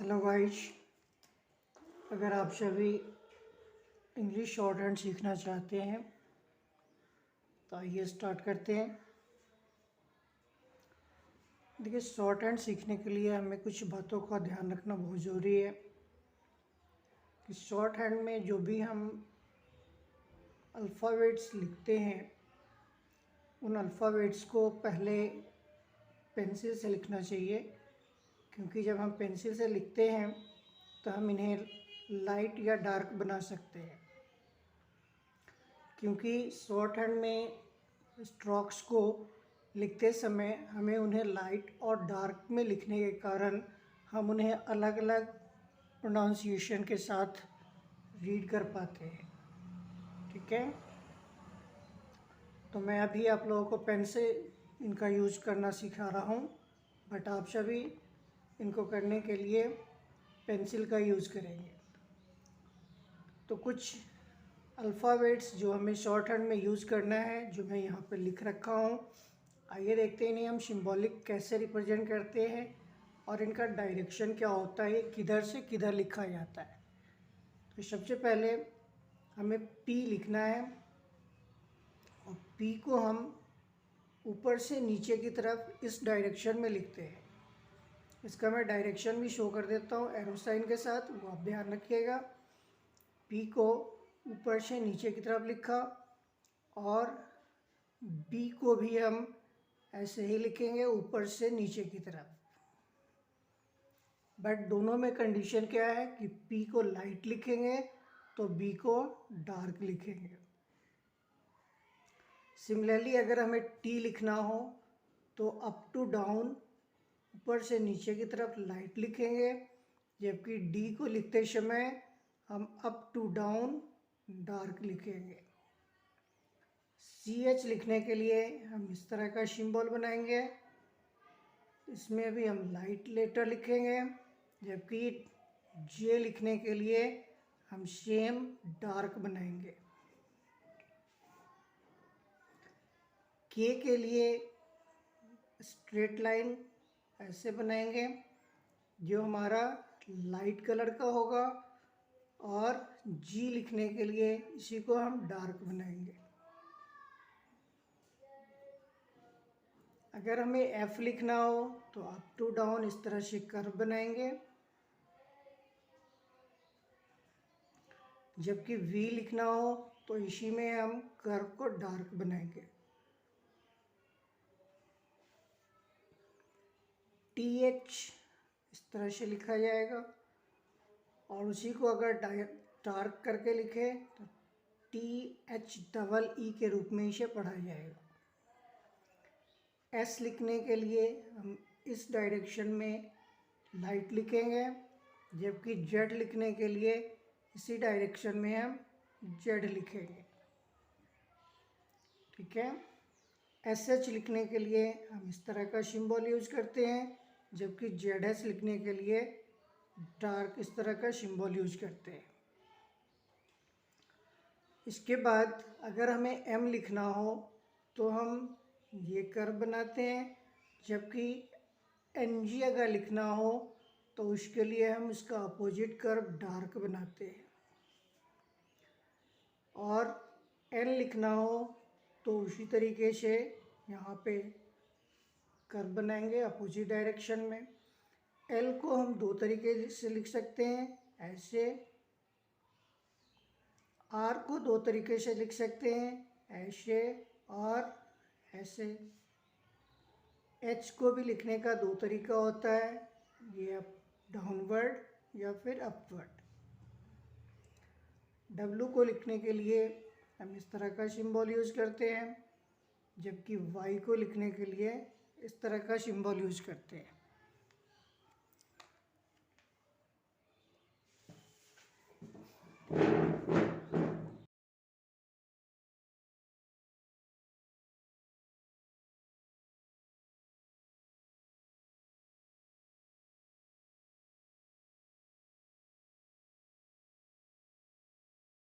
Hello guys, अगर आप सभी इंग्लिश शॉर्ट हैंड सीखना चाहते हैं तो आइए स्टार्ट करते हैं। देखिए, शॉर्ट हैंड सीखने के लिए हमें कुछ बातों का ध्यान रखना बहुत ज़रूरी है कि शॉर्ट हैंड में जो भी हम अल्फ़ाबेट्स लिखते हैं उन अल्फ़ाबेट्स को पहले पेंसिल से लिखना चाहिए, क्योंकि जब हम पेंसिल से लिखते हैं तो हम इन्हें लाइट या डार्क बना सकते हैं। क्योंकि शॉर्ट हैंड में स्ट्रोक्स को लिखते समय हमें उन्हें लाइट और डार्क में लिखने के कारण हम उन्हें अलग अलग प्रोनाउंसिएशन के साथ रीड कर पाते हैं। ठीक है, तो मैं अभी आप लोगों को पेन से इनका यूज़ करना सिखा रहा हूँ, बट आप सभी इनको करने के लिए पेंसिल का यूज़ करेंगे। तो कुछ अल्फ़ाबेट्स जो हमें शॉर्ट हैंड में यूज़ करना है, जो मैं यहाँ पे लिख रखा हूँ। आइए देखते हैं इन्हें हम सिंबॉलिक कैसे रिप्रेजेंट करते हैं और इनका डायरेक्शन क्या होता है, किधर से किधर लिखा जाता है। तो सबसे पहले हमें पी लिखना है और पी को हम ऊपर से नीचे की तरफ इस डायरेक्शन में लिखते हैं। इसका मैं डायरेक्शन भी शो कर देता हूँ एरो साइन के साथ, वो आप ध्यान रखिएगा। पी को ऊपर से नीचे की तरफ लिखा और बी को भी हम ऐसे ही लिखेंगे ऊपर से नीचे की तरफ। बट दोनों में कंडीशन क्या है कि पी को लाइट लिखेंगे तो बी को डार्क लिखेंगे। सिमिलरली अगर हमें टी लिखना हो तो अप टू डाउन ऊपर से नीचे की तरफ लाइट लिखेंगे, जबकि डी को लिखते समय हम अप टू डाउन डार्क लिखेंगे। सी एच लिखने के लिए हम इस तरह का सिंबल बनाएंगे, इसमें भी हम लाइट लेटर लिखेंगे, जबकि जे लिखने के लिए हम सेम डार्क बनाएंगे। के के लिए स्ट्रेट लाइन ऐसे बनाएंगे जो हमारा लाइट कलर का होगा, और जी लिखने के लिए इसी को हम डार्क बनाएंगे। अगर हमें एफ लिखना हो तो अप टू डाउन इस तरह से कर्व बनाएंगे, जबकि वी लिखना हो तो इसी में हम कर्व को डार्क बनाएंगे। टी एच इस तरह से लिखा जाएगा, और उसी को अगर डार्क करके लिखे तो टी एच डबल ई के रूप में इसे पढ़ा जाएगा। एस लिखने के लिए हम इस डायरेक्शन में लाइट लिखेंगे, जबकि जेड लिखने के लिए इसी डायरेक्शन में हम जेड लिखेंगे। ठीक है, एस एच लिखने के लिए हम इस तरह का सिंबल यूज करते हैं, जबकि जेड एस लिखने के लिए डार्क इस तरह का सिंबल यूज करते हैं। इसके बाद अगर हमें एम लिखना हो तो हम ये कर्व बनाते हैं, जबकि एन जी अगर लिखना हो तो उसके लिए हम इसका अपोजिट कर्व डार्क बनाते हैं। और एल लिखना हो तो उसी तरीके से यहाँ पे कर्व बनाएंगे अपोजिट डायरेक्शन में। एल को हम दो तरीके से लिख सकते हैं, ऐसे। आर को दो तरीके से लिख सकते हैं, ऐसे और ऐसे। एच को भी लिखने का दो तरीका होता है, ये अप डाउनवर्ड या फिर अपवर्ड। डब्लू को लिखने के लिए हम इस तरह का सिंबल यूज करते हैं, जबकि वाई को लिखने के लिए इस तरह का सिंबल यूज करते हैं।